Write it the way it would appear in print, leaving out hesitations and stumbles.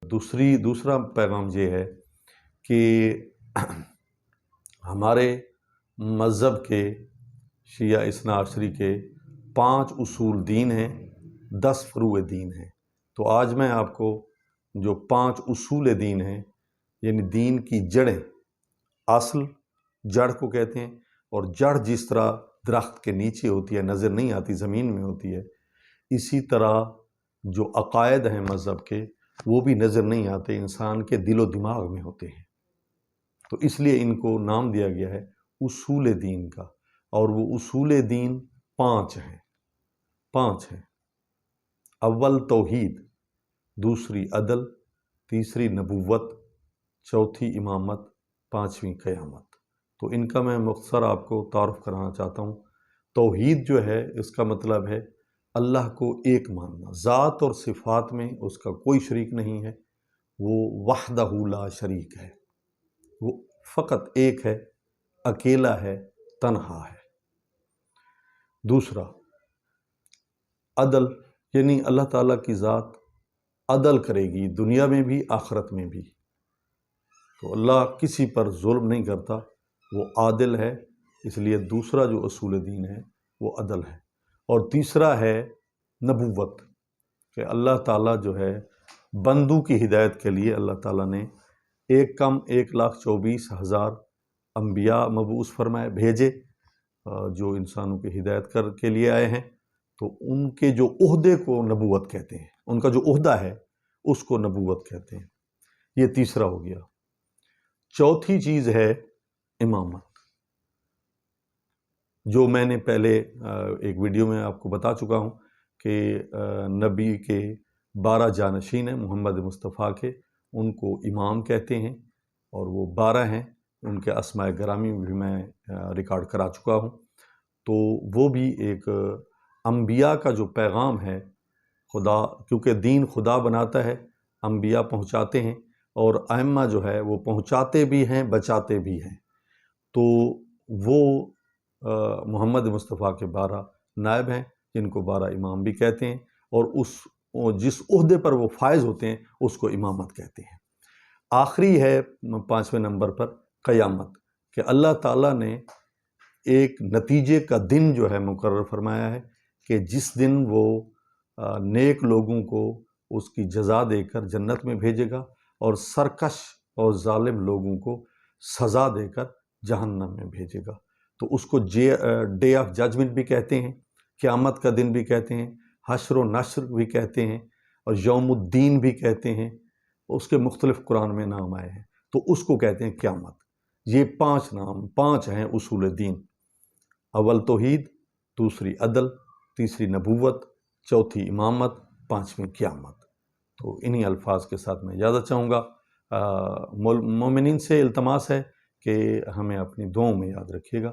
दूसरा पैगाम ये है कि हमारे मज़हब के शिया इस्ना अशरी के 5 उसूल दीन हैं, 10 फ़ुरूए दीन हैं। तो आज मैं आपको जो 5 उसूल दीन हैं, यानी दीन की जड़ें, असल जड़ को कहते हैं, और जड़ जिस तरह दरख्त के नीचे होती है, नज़र नहीं आती, ज़मीन में होती है, इसी तरह जो अक़ायद हैं मज़हब के, वो भी नज़र नहीं आते, इंसान के दिलो दिमाग में होते हैं। तो इसलिए इनको नाम दिया गया है उसूल दीन का। और वो उसूल दीन 5 हैं। अव्वल तौहीद, दूसरी अदल, तीसरी नबुव्वत, चौथी इमामत, 5वीं क़यामत। तो इनका मैं मुख्तसर आपको तारुफ़ कराना चाहता हूँ। तौहीद जो है, इसका मतलब है अल्लाह को एक मानना, ज़ात और सिफ़ात में उसका कोई शरीक नहीं है, वो वहदहू ला शरीक है, वो फ़कत एक है, अकेला है, तन्हा है। दूसरा अदल, यानी अल्लाह ताला की ज़ात अदल करेगी दुनिया में भी आखिरत में भी। तो अल्लाह किसी पर जुल्म नहीं करता, वो आदिल है, इसलिए दूसरा जो उसूल दीन है वो अदल है। और तीसरा है नबुव्वत, कि अल्लाह ताला जो है बंदू की हिदायत के लिए अल्लाह ताला ने 1,24,000 अम्बिया मबूस फरमाए, भेजे, जो इंसानों की हिदायत के लिए आए हैं। तो उनके जो ओहदे को नबुव्वत कहते हैं, उनका जो ओहदा है उसको नबुव्वत कहते हैं। ये तीसरा हो गया। चौथी चीज़ है इमामत, जो मैंने पहले एक वीडियो में आपको बता चुका हूँ कि नबी के 12 जानशीन हैं मोहम्मद मुस्तफ़ा के, उनको इमाम कहते हैं, और वो 12 हैं। उनके अस्माए गिरामी भी मैं रिकॉर्ड करा चुका हूँ। तो वो भी एक अम्बिया का जो पैगाम है, खुदा, क्योंकि दीन खुदा बनाता है, अम्बिया पहुँचाते हैं, और अइम्मा जो है वो पहुँचाते भी हैं, बचाते भी हैं। तो वो मोहम्मद मुस्तफ़ा के 12 नायब हैं, जिनको 12 इमाम भी कहते हैं, और जिस ओहदे पर वो फायज़ होते हैं उसको इमामत कहते हैं। आखिरी है 5वें नंबर पर क़यामत, कि अल्लाह ताला ने एक नतीजे का दिन जो है मुकर्रर फरमाया है, कि जिस दिन वो नेक लोगों को उसकी जज़ा देकर जन्नत में भेजेगा, और सरकश और जालिम लोगों को सज़ा देकर जहन्नम में भेजेगा। तो उसको डे ऑफ जजमेंट भी कहते हैं, क़यामत का दिन भी कहते हैं, हश्र व नश्र भी कहते हैं, और यौमुद्दीन भी कहते हैं। उसके मुख्तलिफ़ कुरान में नाम आए हैं, तो उसको कहते हैं क़यामत। ये 5 हैं उसूल दीन। अव्वल तौहीद, दूसरी अदल, तीसरी नबुव्वत, चौथी इमामत, 5वीं क़यामत। तो इन्हीं अल्फाज के साथ मैं इजाज़त चाहूँगा। मोमिनीन से इल्तमास है कि हमें अपनी दुआओं में याद रखिएगा।